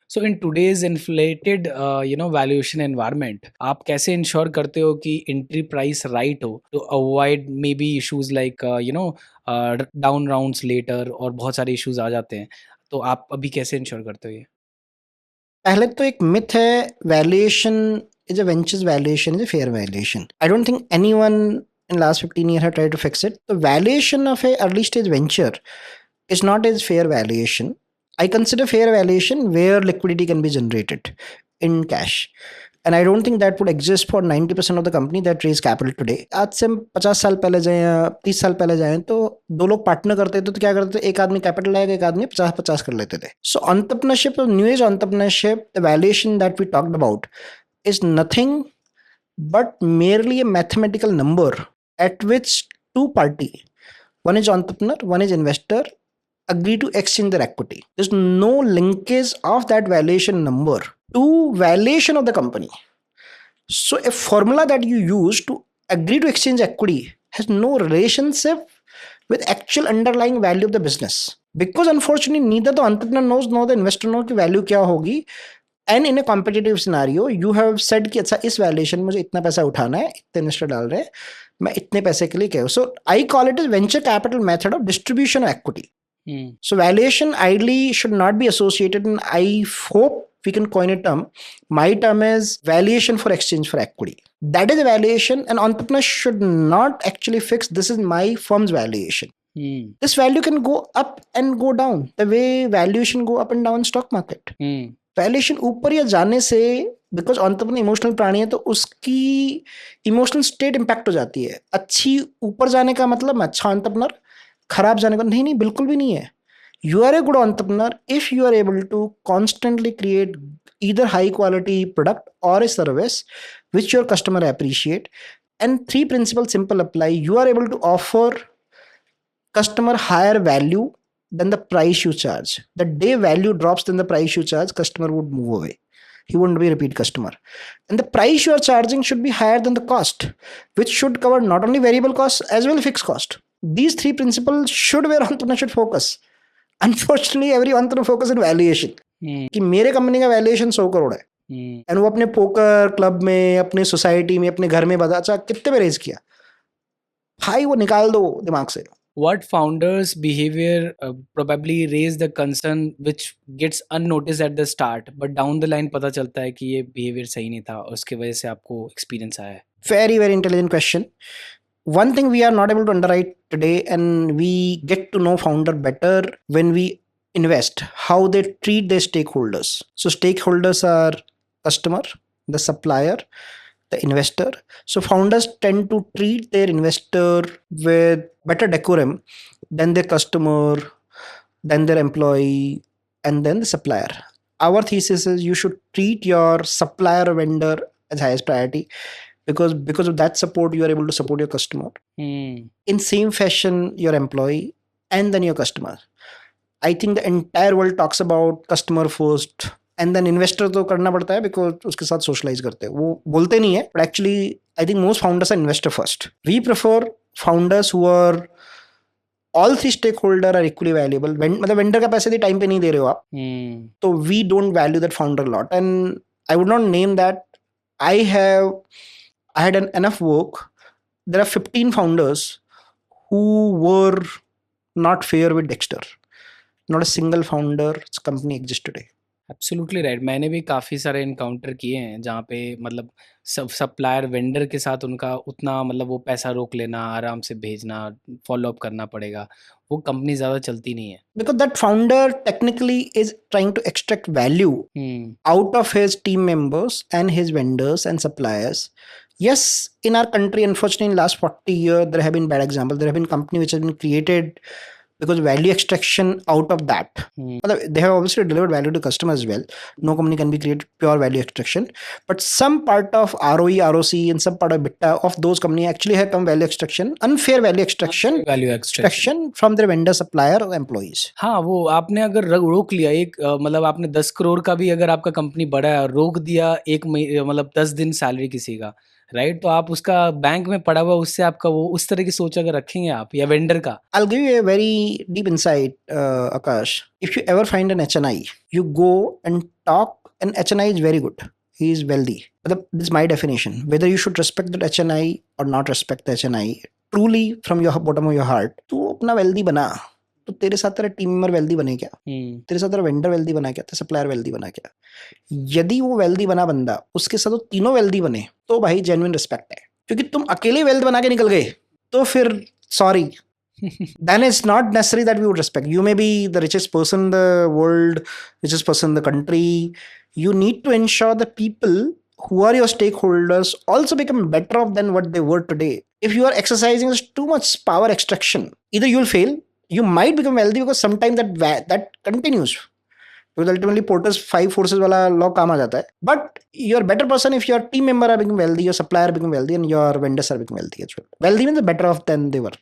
So in today's inflated valuation environment, आप कैसे ensure करते हो कि एंट्री प्राइस राइट हो to avoid maybe issues like down rounds later, और बहुत सारे इश्यूज आ जाते हैं, तो आप अभी कैसे इंश्योर करते हो ये? पहले तो एक मिथ है, valuation is a ventures valuation is a fair valuation. I don't think anyone in last 15 years have tried to fix it. The valuation of a early stage venture is not as fair valuation. I consider fair valuation where liquidity can be generated in cash. And I don't think that would exist for 90% of the company that raise capital today. आज से हम 50 साल पहले जाएं या 30 साल पहले जाएं तो दो लोग पार्टनर करते थे तो क्या करते थे, एक आदमी कैपिटल लाएगा, एक आदमी 50-50 कर लेते थे. So entrepreneurship, new age entrepreneurship, the valuation that we talked about is nothing but merely a mathematical number at which two party, one is entrepreneur, one is investor, agree to exchange their equity. There's no linkage of that valuation number to valuation of the company. So a formula that you use to agree to exchange equity has no relationship with actual underlying value of the business, because unfortunately neither the entrepreneur knows nor the investor knows कि value क्या होगी. And in A competitive scenario you have said कि अच्छा इस valuation मुझे इतना पैसा उठाना है, इतने इन्वेस्टर डाल रहे हैं, मैं इतने पैसे के लिए क्या. So I call it is venture capital method of distribution of equity. So valuation ideally should not be associated, and I hope we can coin a term. My term is valuation for exchange for equity. That is a valuation, and entrepreneurs should not actually fix this is my firm's valuation. This value can go up and go down the way valuation go up and down in stock market. Valuation ऊपर या जाने से, because entrepreneur emotional प्राणी है तो उसकी emotional state impact हो जाती है. अच्छी ऊपर जाने का मतलब मैं अच्छा एंटरप्रेन्योर, खराब जाने का नहीं, बिल्कुल भी नहीं है. You are a good entrepreneur if you are able to constantly create either high quality product or a service which your customer appreciate. And three principles simple apply. You are able to offer customer higher value than the price you charge. The day value drops than the price you charge, customer would move away. He wouldn't be a repeat customer. And the price you are charging should be higher than the cost, which should cover not only variable costs as well as fixed cost. These three principles should where entrepreneur should focus. Unfortunately, every entrepreneur focus on valuation. कि मेरे company का valuation 100 crore है, and वो अपने poker club में, अपने society में, अपने घर में बता अच्छा कितने पे रेज किया, भाई वो निकाल दो दिमाग से. What founders' behavior probably raise the concern which gets unnoticed at the start, but down the line पता चलता है कि ये behavior सही नहीं था और उसके वजह से आपको experience आया है? Very, very intelligent question. One thing we are not able to underwrite today, and we get to know founder better when we invest, how they treat their stakeholders. So stakeholders are customer, the supplier, the investor. So founders tend to treat their investor with better decorum than their customer, than their employee, and then the supplier. Our thesis is you should treat your supplier or vendor as highest priority, because of that support you are able to support your customer. In same fashion your employee and then your customer. I think the entire world talks about customer first and then investor तो करना पड़ता है because उसके साथ socialize करते हैं, वो बोलते नहीं है, but actually I think most founders are investor first. We prefer founders who are all three stakeholder are equally valuable. मतलब vendor का पैसे टाइम पे नहीं दे रहे हो आप, तो we don't value that founder a lot. And I would not name that. I had enough work. There are 15 founders who were not fair with Dexter. Not a single founder's company exists today. Absolutely right. मैंने भी काफ़ी सारे encounter किए हैं जहाँ पे मतलब supplier vendor के साथ उनका उतना मतलब वो पैसा रोक लेना, आराम से भेजना, फॉलो अप करना पड़ेगा, वो कंपनी ज़्यादा चलती नहीं है. Because that founder technically is trying to extract value out of his team members and his vendors and suppliers. Yes, in our country, unfortunately, in last 40 years, there have been bad examples. There have been companies which have been created because value extraction out of that. They have obviously delivered value to customers as well. No company can be created pure value extraction. But some part of ROE, ROC, and some part of EBITDA of those companies actually have come value extraction, unfair value extraction, from their vendor, supplier, or employees. हाँ, वो आपने अगर रोक लिया एक मतलब आपने 10 करोड़ का भी अगर आपका कंपनी बड़ा है और रोक दिया एक मतलब 10 दिन सैलरी किसी का, राइट? तो आप उसका बैंक में पड़ा हुआ उससे आपका वो उस तरह की सोच अगर रखेंगे आप या वेंडर का। I'll give you a very deep insight, Akash. If you ever find an HNI, you go and talk. An HNI is very good. He is wealthy. This is my definition. Whether you should respect that HNI or not respect the HNI, truly from your bottom of your heart, तू अपना wealthy बना. तो तेरे साथ तेरा team member wealthy बने क्या? तेरे साथ तेरा वेंडर वेल्दी बना क्या? तेरा सप्लायर वेल्दी बना क्या? यदि वो वेल्दी बना बंदा, उसके साथ वो तीनों वेल्दी बने, तो भाई जेन्युइन रिस्पेक्ट है. क्योंकि तुम अकेले वेल्थ बना के निकल गए, तो फिर sorry, then it's not necessary that we would respect. You may be the richest person in the world, richest person in the country. You need to ensure the people who are your stakeholders also become better off than what they were today. If you are exercising too much power extraction, either you'll fail, you might become wealthy because sometimes that continues. Because ultimately Porter's 5 forces wala law काम आ जाता है. But you're a better person if your team member are becoming wealthy, your supplier becoming wealthy, and your vendors are becoming wealthy as well. Wealthy means better off than they were.